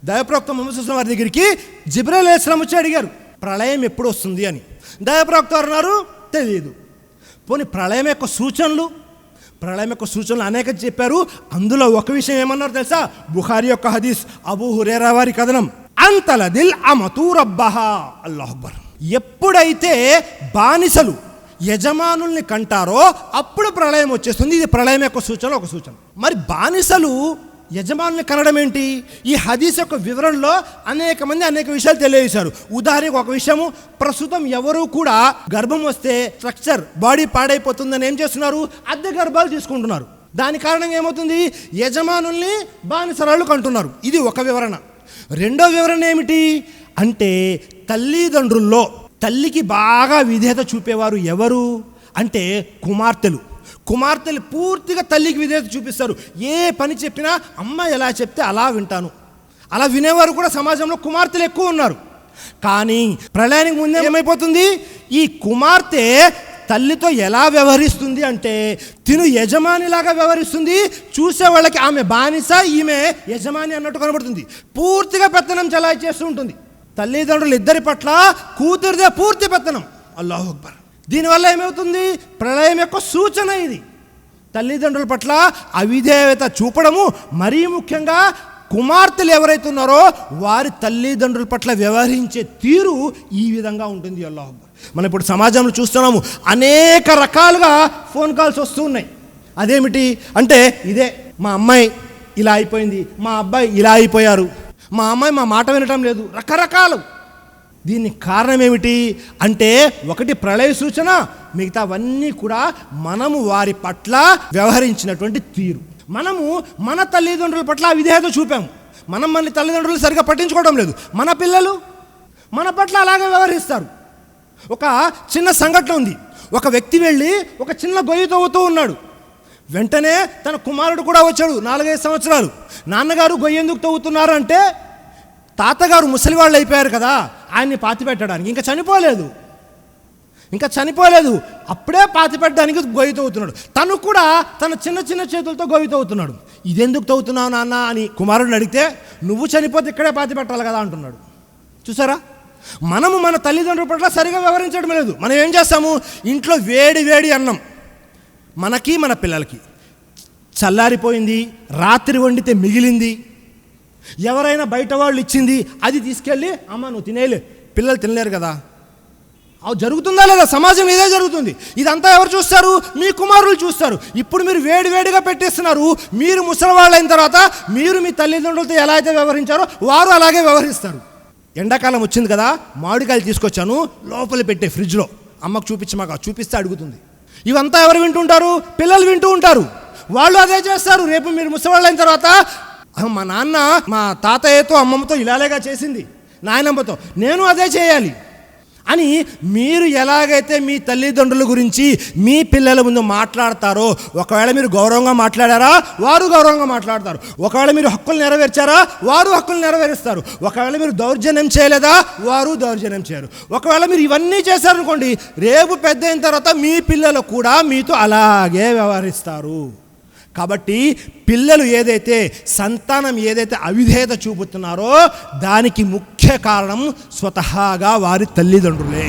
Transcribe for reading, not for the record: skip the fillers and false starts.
దైవప్రవక్త ముహమ్మద్ సల్లల్లాహు అలైహి వసల్లం వారి దగ్గరికి జిబ్రీల్ అలైహిస్సలాం వచ్చి అడిగారు, ప్రళయం ఎప్పుడు వస్తుంది అని. దైవప్రవక్త అన్నారు, తెలియదు. పోనీ ప్రళయం యొక్క సూచనలు అనేక చెప్పారు. అందులో ఒక విషయం ఏమన్నారు తెలుసా? బుఖారీ యొక్క హదీస్, అబూ హురైరా వారి కథనం, అంతలదిల్ అమతు రబ్బహా. అల్లాహు అక్బర్. ఎప్పుడైతే బానిసలు యజమానుల్ని కంటారో అప్పుడు ప్రళయం వచ్చేస్తుంది. ఇది ప్రళయం యొక్క ఒక సూచన. మరి బానిసలు యజమానుల్ని కనడం ఏంటి? ఈ హదీస్ యొక్క వివరణలో అనేక మంది అనేక విషయాలు తెలియజేశారు. ఉదాహరణకు ఒక విషయము, ప్రస్తుతం ఎవరు కూడా గర్భం వస్తే స్ట్రక్చర్ బాడీ పాడైపోతుందని ఏం చేస్తున్నారు? అద్దె గర్భాలు తీసుకుంటున్నారు. దాని కారణంగా ఏమవుతుంది? యజమానుల్ని బానిసరాళ్ళు కంటున్నారు. ఇది ఒక వివరణ. రెండో వివరణ ఏమిటి అంటే, తల్లిదండ్రుల్లో తల్లికి బాగా విధేయత చూపేవారు ఎవరు అంటే కుమార్తెలు పూర్తిగా తల్లికి విధేయత చూపిస్తారు. ఏ పని చెప్పినా అమ్మ ఎలా చెప్తే అలా వింటాను, అలా వినేవారు కూడా సమాజంలో కుమార్తెలు ఎక్కువ ఉన్నారు. కానీ ప్రళయానికి ముందే ఏమైపోతుంది? ఈ కుమార్తె తల్లితో ఎలా వ్యవహరిస్తుంది అంటే, తిను యజమానిలాగా వ్యవహరిస్తుంది. చూసే వాళ్ళకి ఆమె బానిస, ఈమె యజమాని అన్నట్టు కనబడుతుంది. పూర్తిగా పెత్తనం చలాయి చేస్తూ ఉంటుంది. తల్లిదండ్రులు ఇద్దరి పట్ల కూతురిదే పూర్తి పెత్తనం. అల్లాహు అక్బర్. దీనివల్ల ఏమవుతుంది? ప్రళయం యొక్క సూచన ఇది. తల్లిదండ్రుల పట్ల అవిధేయత చూపడము, మరీ ముఖ్యంగా కుమార్తెలు ఎవరైతే ఉన్నారో వారి తల్లిదండ్రుల పట్ల వ్యవహరించే తీరు ఈ విధంగా ఉంటుంది. అల్లాహు అక్బర్. మనం ఇప్పుడు సమాజంలో చూస్తున్నాము, అనేక రకాలుగా ఫోన్ కాల్స్ వస్తూ ఉన్నాయి. అదేమిటి అంటే, ఇదే మా అమ్మాయి ఇలా అయిపోయింది, మా అబ్బాయి ఇలా అయిపోయారు, మా అమ్మాయి మా మాట వినటం లేదు, రకరకాలు. దీనికి కారణం ఏమిటి అంటే, ఒకటి ప్రళయ సూచన, మిగతావన్నీ కూడా మనము వారి పట్ల వ్యవహరించినటువంటి తీరు. మనము మన తల్లిదండ్రుల పట్ల విధేయత చూపాము, మన తల్లిదండ్రులు సరిగా పట్టించుకోవడం లేదు. మన పిల్లలు మన పట్ల అలాగే వ్యవహరిస్తారు. ఒక చిన్న సంఘటన ఉంది. ఒక వ్యక్తి వెళ్ళి ఒక చిన్న గొయ్యి తవ్వుతూ ఉన్నాడు. వెంటనే తన కుమారుడు కూడా వచ్చాడు, 4-5 సంవత్సరాలు. నాన్నగారు గొయ్యి ఎందుకు తవ్వుతున్నారు అంటే, తాతగారు ముసలివాళ్ళు అయిపోయారు కదా, ఆయన్ని పాతిపెట్టడానికి. ఇంకా చనిపోలేదు, అప్పుడే పాతిపెట్టడానికి గొయ్యి తవ్వుతున్నాడు. తను కూడా తన చిన్న చేతులతో గొయ్యి తవ్వుతున్నాడు. ఇదెందుకు తవ్వుతున్నావు నాన్న అని కుమారుడిని అడిగితే, నువ్వు చనిపోతే ఇక్కడే పాతిపెట్టాలి కదా అంటున్నాడు. చూసారా, మనము మన తల్లిదండ్రుల పట్ల సరిగా వ్యవహరించడం లేదు. మనం ఏం చేస్తాము? ఇంట్లో వేడి అన్నం మనకి మన పిల్లలకి చల్లారిపోయింది, రాత్రి వండితే మిగిలింది, ఎవరైనా బయట వాళ్ళు ఇచ్చింది, అది తీసుకెళ్ళి అమ్మ నువ్వు తినేలే, పిల్లలు తినలేరు కదా. అవి జరుగుతుందా లేదా? సమాజం ఇదే జరుగుతుంది. ఇదంతా ఎవరు చూస్తారు? మీ కుమారులు చూస్తారు. ఇప్పుడు మీరు వేడిగా పెట్టేస్తున్నారు. మీరు ముసలివాళ్ళు అయిన తర్వాత మీరు మీ తల్లిదండ్రులతో ఎలా అయితే వ్యవహరించారో వారు అలాగే వ్యవహరిస్తారు. ఎండాకాలం వచ్చింది కదా, మామిడికాయలు తీసుకొచ్చాను, లోపల పెట్టే ఫ్రిడ్జ్లో, అమ్మకు చూపిస్తే అడుగుతుంది. ఇవంతా ఎవరు వింటుంటారు? పిల్లలు వింటూ ఉంటారు. వాళ్ళు అదే చేస్తారు. రేపు మీరు ముసలివాళ్ళు అయిన తర్వాత, మా నాన్న మా తాతయ్యతో అమ్మమ్మతో ఇలాగా చేసింది, నాయనమ్మతో, నేను అదే చేయాలి అని మీరు ఎలాగైతే మీ తల్లిదండ్రుల గురించి మీ పిల్లల ముందు మాట్లాడతారో, ఒకవేళ మీరు గౌరవంగా మాట్లాడారా వారు గౌరవంగా మాట్లాడతారు. ఒకవేళ మీరు హక్కులు నెరవేర్చారా వారు హక్కులు నెరవేరుస్తారు. ఒకవేళ మీరు దౌర్జన్యం చేయలేదా వారు దౌర్జన్యం చేయరు. ఒకవేళ మీరు ఇవన్నీ చేశారనుకోండి, రేపు పెద్ద అయిన తర్వాత మీ పిల్లలు కూడా మీతో అలాగే వ్యవహరిస్తారు. కాబట్టి పిల్లలు సంతానం ఏదైతే అవిధేయత చూపుతున్నారో దానికి ముఖ్య కారణం స్వతహాగా వారి తల్లిదండ్రులే.